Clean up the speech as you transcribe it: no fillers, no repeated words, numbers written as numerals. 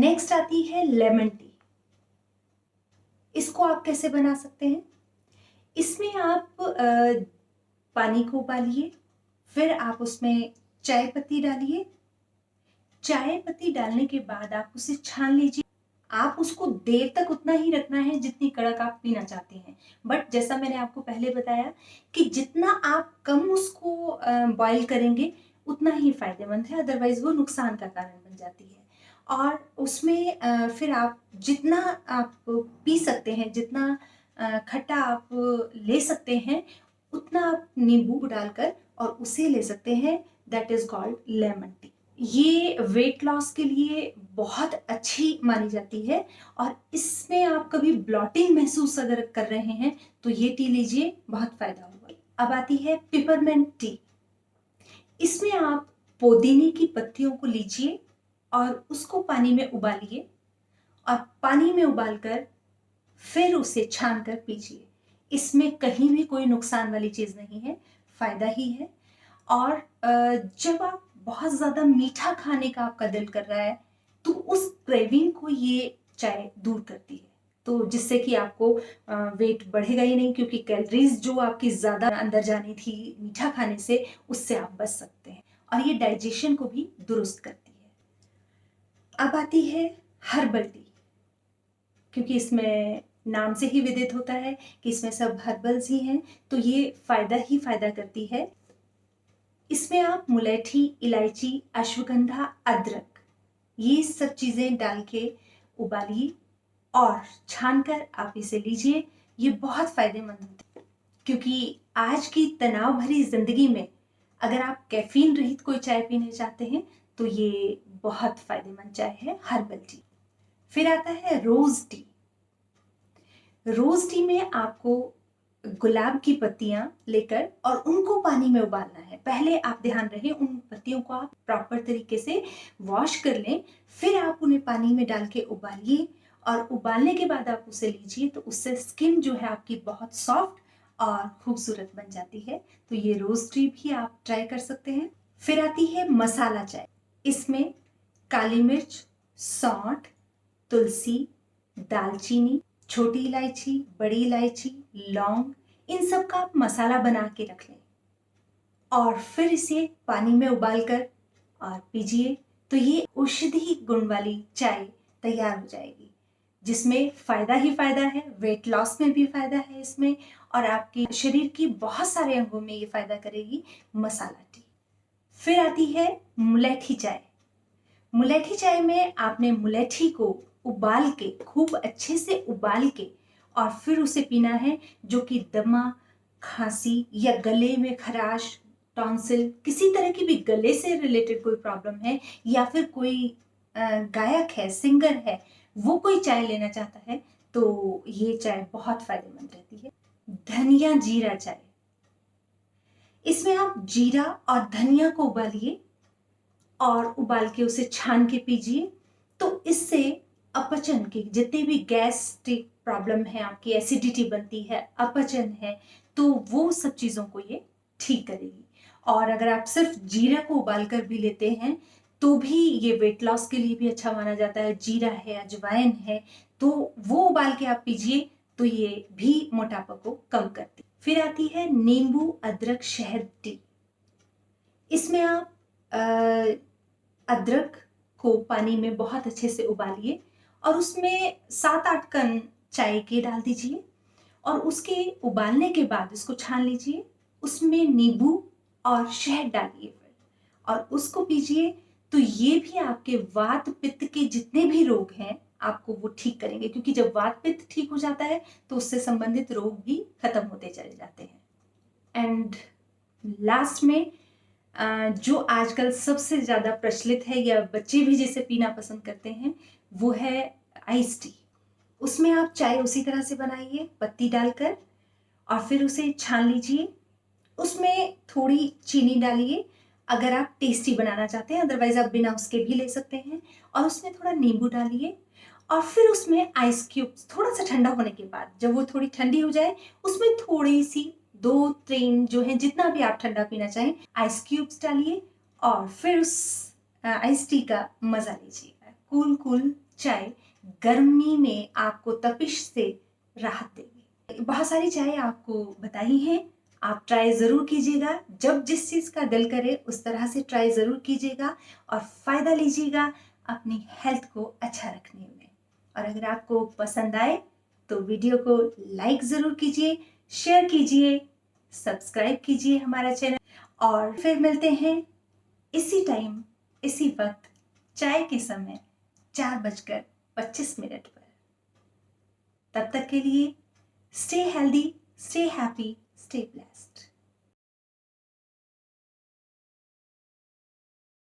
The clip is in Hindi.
नेक्स्ट आती है लेमन टी। इसको आप कैसे बना सकते हैं? इसमें आप पानी को उबालिए, फिर आप उसमें चाय पत्ती डालिए। चाय पत्ती डालने के बाद आप उसे छान लीजिए। आप उसको देर तक उतना ही रखना है जितनी कड़क आप पीना चाहते हैं। बट जैसा मैंने आपको पहले बताया कि जितना आप कम उसको बॉईल करेंगे उतना ही फायदेमंद है, अदरवाइज वो नुकसान का कारण बन जाती है। और उसमें फिर आप जितना आप पी सकते हैं, जितना खट्टा आप ले सकते हैं, उतना आप नींबू डालकर और उसे ले सकते हैं। That is called lemon tea. ये वेट लॉस के लिए बहुत अच्छी मानी जाती है और इसमें आप कभी ब्लॉटिंग महसूस अगर कर रहे हैं तो ये टी लीजिए, बहुत फायदा होगा। अब आती है पिपरमेंट टी। इसमें आप पुदीने की पत्तियों को लीजिए और उसको पानी में उबालिए और पानी में उबालकर फिर उसे छान कर पीजिए। इसमें कहीं भी कोई नुकसान वाली चीज नहीं है, फायदा ही है। और जब आप बहुत ज्यादा मीठा खाने का आपका दिल कर रहा है तो उस क्रेविंग को ये चाय दूर करती है, तो जिससे कि आपको वेट बढ़ेगा ही नहीं, क्योंकि कैलोरीज जो आपकी ज्यादा अंदर जानी थी मीठा खाने से, उससे आप बच सकते हैं। और ये डाइजेशन को भी दुरुस्त करती है। अब आती है हर्बल टी, क्योंकि इसमें नाम से ही विदित होता है कि इसमें सब हर्बल्स ही हैं, तो ये फायदा ही फायदा करती है। इसमें आप मुलैठी, इलायची, अश्वगंधा, अदरक, ये सब चीजें डाल के उबालिए और छानकर आप इसे लीजिए। ये बहुत फायदेमंद होती है, क्योंकि आज की तनाव भरी जिंदगी में अगर आप कैफीन रहित कोई चाय पीने चाहते हैं तो ये बहुत फायदेमंद चाय है, हर्बल टी। फिर आता है रोज टी। रोज टी में आपको गुलाब की पत्तियां लेकर और उनको पानी में उबालना है। पहले आप ध्यान रहे उन पत्तियों को आप प्रॉपर तरीके से वॉश कर लें, फिर आप उन्हें पानी में डाल के उबालिए और उबालने के बाद आप उसे लीजिए, तो उससे स्किन जो है आपकी बहुत सॉफ्ट और खूबसूरत बन जाती है। तो ये रोज टी भी आप ट्राई कर सकते हैं। फिर आती है मसाला चाय। इसमें काली मिर्च, सौंठ, तुलसी, दालचीनी, छोटी इलायची, बड़ी इलायची, लौंग, इन सब का आप मसाला बना के रख लें और फिर इसे पानी में उबालकर और पीजिए, तो ये औषधि गुण वाली चाय तैयार हो जाएगी, जिसमें फायदा ही फायदा है। वेट लॉस में भी फायदा है इसमें, और आपके शरीर की बहुत सारे अंगों में ये फायदा करेगी मसाला टी। फिर आती है मुलैठी चाय। मुलैठी चाय में आपने मुलैठी को उबाल के, खूब अच्छे से उबाल के और फिर उसे पीना है, जो कि दमा, खांसी या गले में खराश, टॉन्सिल, किसी तरह की भी गले से रिलेटेड कोई प्रॉब्लम है, या फिर कोई गायक है, सिंगर है, वो कोई चाय लेना चाहता है, तो ये चाय बहुत फायदेमंद रहती है। धनिया जीरा चाय। इसमें आप जीरा और धनिया को उबालिए और उबाल के उसे छान के पीजिए, तो इससे अपचन की जितनी भी गैस्ट्रिक प्रॉब्लम है, आपकी एसिडिटी बनती है, अपचन है, तो वो सब चीजों को ये ठीक करेगी। और अगर आप सिर्फ जीरा को उबालकर भी लेते हैं तो भी ये वेट लॉस के लिए भी अच्छा माना जाता है। जीरा है, अजवाइन है, तो वो उबाल के आप पीजिए, तो ये भी मोटापा को कम करती। फिर आती है नींबू, अदरक, शहद टी। इसमें आप अदरक को पानी में बहुत अच्छे से उबालिए और उसमें 7-8 कण चाय के डाल दीजिए और उसके उबालने के बाद इसको छान लीजिए। उसमें नींबू और शहद डालिए फिर और उसको पीजिए, तो ये भी आपके वात पित्त के जितने भी रोग हैं आपको वो ठीक करेंगे, क्योंकि जब वात पित्त ठीक हो जाता है तो उससे संबंधित रोग भी खत्म होते चले जाते हैं। एंड लास्ट में जो आजकल सबसे ज़्यादा प्रचलित है, या बच्चे भी जिसे पीना पसंद करते हैं, वो है आइस टी। उसमें आप चाय उसी तरह से बनाइए, पत्ती डालकर और फिर उसे छान लीजिए। उसमें थोड़ी चीनी डालिए अगर आप टेस्टी बनाना चाहते हैं, अदरवाइज आप बिना उसके भी ले सकते हैं। और उसमें थोड़ा नींबू डालिए और फिर उसमें आइस क्यूब्स, थोड़ा सा ठंडा होने के बाद जब वो थोड़ी ठंडी हो जाए, उसमें थोड़ी सी 2-3 जो है, जितना भी आप ठंडा पीना चाहें, आइस क्यूब्स डालिए और फिर उस आइस टी का मजा लीजिए। कूल कूल चाय गर्मी में आपको तपिश से राहत देगी। बहुत सारी चाय आपको बताई हैं, आप ट्राई ज़रूर कीजिएगा। जब जिस चीज़ का दिल करे उस तरह से ट्राई ज़रूर कीजिएगा और फ़ायदा लीजिएगा अपनी हेल्थ को अच्छा रखने में। और अगर आपको पसंद आए तो वीडियो को लाइक ज़रूर कीजिए, शेयर कीजिए, सब्सक्राइब कीजिए हमारा चैनल। और फिर मिलते हैं इसी टाइम इसी वक्त चाय के समय 4:25 पर। तब तक के लिए stay healthy, stay happy, stay blessed.